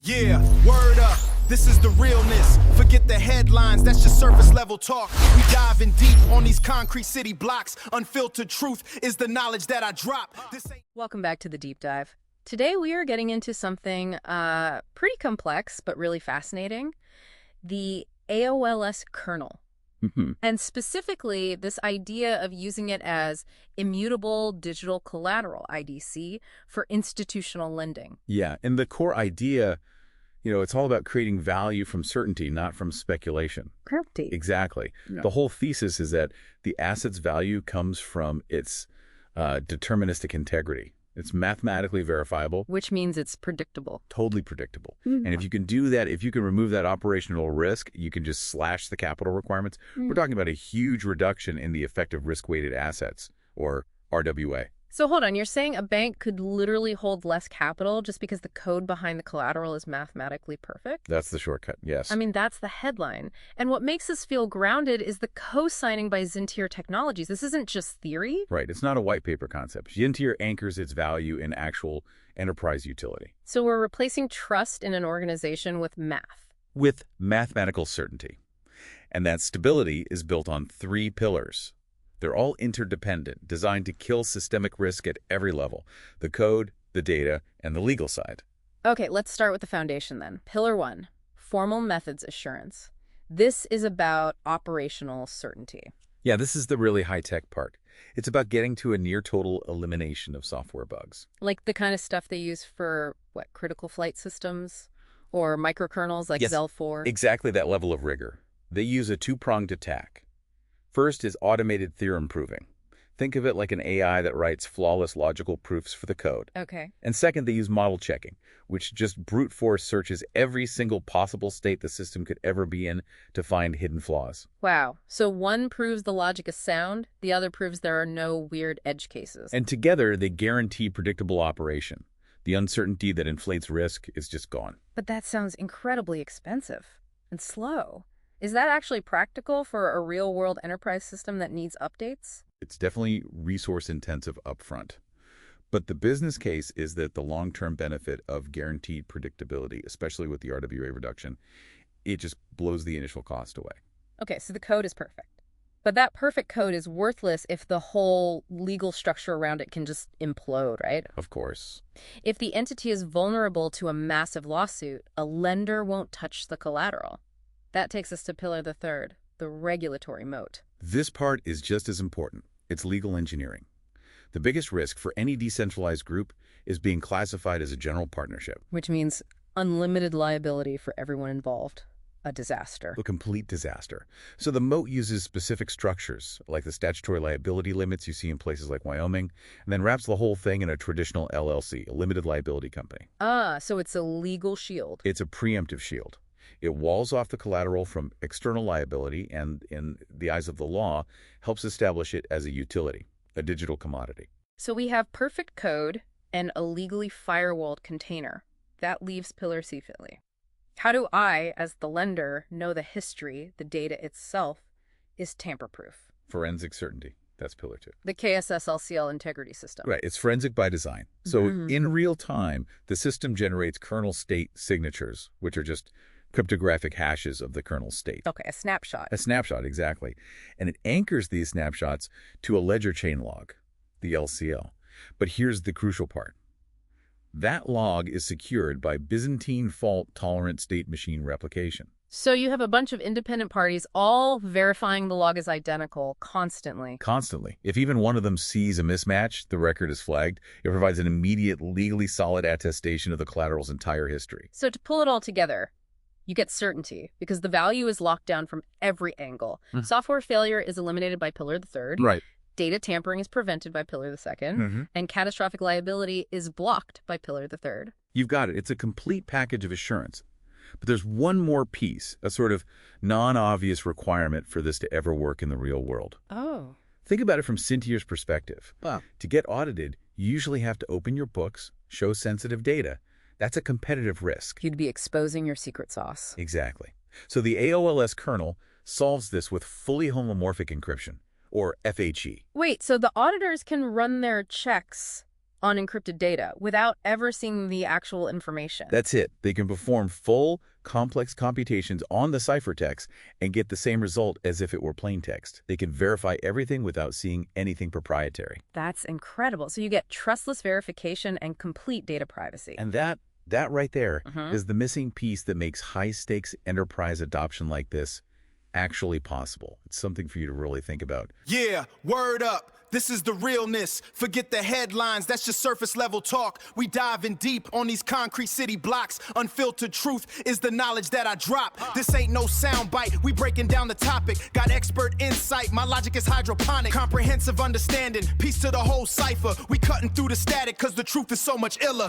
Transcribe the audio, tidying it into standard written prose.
Yeah, word up. This is the realness. Forget the headlines, that's just surface level talk. We diving deep on these concrete city blocks. Unfiltered truth is the knowledge that I drop. Welcome back to the Deep Dive. Today we are getting into something pretty complex but really fascinating, the AOLS kernel. And specifically, this idea of using it as immutable digital collateral, IDC, for institutional lending. Yeah, and the core idea, it's all about creating value from certainty, not from speculation. Certainty. Exactly. Yeah. The whole thesis is that the asset's value comes from its deterministic integrity. It's mathematically verifiable. Which means it's predictable. Totally predictable. And if you can do that, if you can remove that operational risk, you can just slash the capital requirements. We're talking about a huge reduction in the effective risk-weighted assets, or RWA. So hold on, you're saying a bank could literally hold less capital just because the code behind the collateral is mathematically perfect? That's the shortcut, yes. I mean, that's the headline. And what makes us feel grounded is the co-signing by Zintier Technologies. This isn't just theory. Right. It's not a white paper concept. Zintier anchors its value in actual enterprise utility. So we're replacing trust in an organization with math. With mathematical certainty. And that stability is built on 3 pillars. They're all interdependent, designed to kill systemic risk at every level: the code, the data, and the legal side. Okay, let's start with the foundation then. Pillar 1, formal methods assurance. This is about operational certainty. Yeah, this is the really high-tech part. It's about getting to a near-total elimination of software bugs. Like the kind of stuff they use for, critical flight systems? Or microkernels like Yes, ZEL4? Exactly that level of rigor. They use a 2-pronged attack. First is automated theorem proving. Think of it like an AI that writes flawless logical proofs for the code. Okay. And second, they use model checking, which just brute force searches every single possible state the system could ever be in to find hidden flaws. Wow. So one proves the logic is sound, the other proves there are no weird edge cases. And together, they guarantee predictable operation. The uncertainty that inflates risk is just gone. But that sounds incredibly expensive and slow. Is that actually practical for a real-world enterprise system that needs updates? It's definitely resource-intensive upfront. But the business case is that the long-term benefit of guaranteed predictability, especially with the RWA reduction, it just blows the initial cost away. Okay, so the code is perfect. But that perfect code is worthless if the whole legal structure around it can just implode, right? Of course. If the entity is vulnerable to a massive lawsuit, a lender won't touch the collateral. That takes us to pillar the 3rd, the regulatory moat. This part is just as important. It's legal engineering. The biggest risk for any decentralized group is being classified as a general partnership. Which means unlimited liability for everyone involved. A disaster. A complete disaster. So the moat uses specific structures, like the statutory liability limits you see in places like Wyoming, and then wraps the whole thing in a traditional LLC, a limited liability company. Ah, so it's a legal shield. It's a preemptive shield. It walls off the collateral from external liability and, in the eyes of the law, helps establish it as a utility, a digital commodity. So we have perfect code and a legally firewalled container. That leaves Pillar C, Philly. How do I, as the lender, know the history, the data itself, is tamper-proof? Forensic certainty. That's Pillar 2. The KSS-LCL integrity system. Right. It's forensic by design. So in real time, the system generates kernel state signatures, which are just cryptographic hashes of the kernel state. Okay, a snapshot. A snapshot, exactly. And it anchors these snapshots to a ledger chain log, the LCL. But here's the crucial part. That log is secured by Byzantine fault-tolerant state machine replication. So you have a bunch of independent parties all verifying the log is identical constantly. Constantly. If even one of them sees a mismatch, the record is flagged. It provides an immediate, legally solid attestation of the collateral's entire history. So to pull it all together, you get certainty because the value is locked down from every angle. Software failure is eliminated by Pillar the 3rd. Right. Data tampering is prevented by Pillar the 2nd. And catastrophic liability is blocked by Pillar the 3rd. You've got it. It's a complete package of assurance. But there's one more piece, a sort of non-obvious requirement for this to ever work in the real world. Oh. Think about it from Zintier's perspective. To get audited, you usually have to open your books, show sensitive data. That's a competitive risk. You'd be exposing your secret sauce. Exactly. So the AOLS kernel solves this with fully homomorphic encryption, or FHE. Wait, so the auditors can run their checks on encrypted data without ever seeing the actual information. That's it. They can perform full, complex computations on the ciphertext and get the same result as if it were plain text. They can verify everything without seeing anything proprietary. That's incredible. So you get trustless verification and complete data privacy. And that right there is the missing piece that makes high-stakes enterprise adoption like this actually possible. It's something for you to really think about. Yeah, word up. This is the realness. Forget the headlines, that's just surface level talk. We diving deep on these concrete city blocks. Unfiltered truth is the knowledge that I drop. This ain't no soundbite, we breaking down the topic. Got expert insight, my logic is hydroponic. Comprehensive understanding, piece to the whole cipher. We cutting through the static cause the truth is so much iller.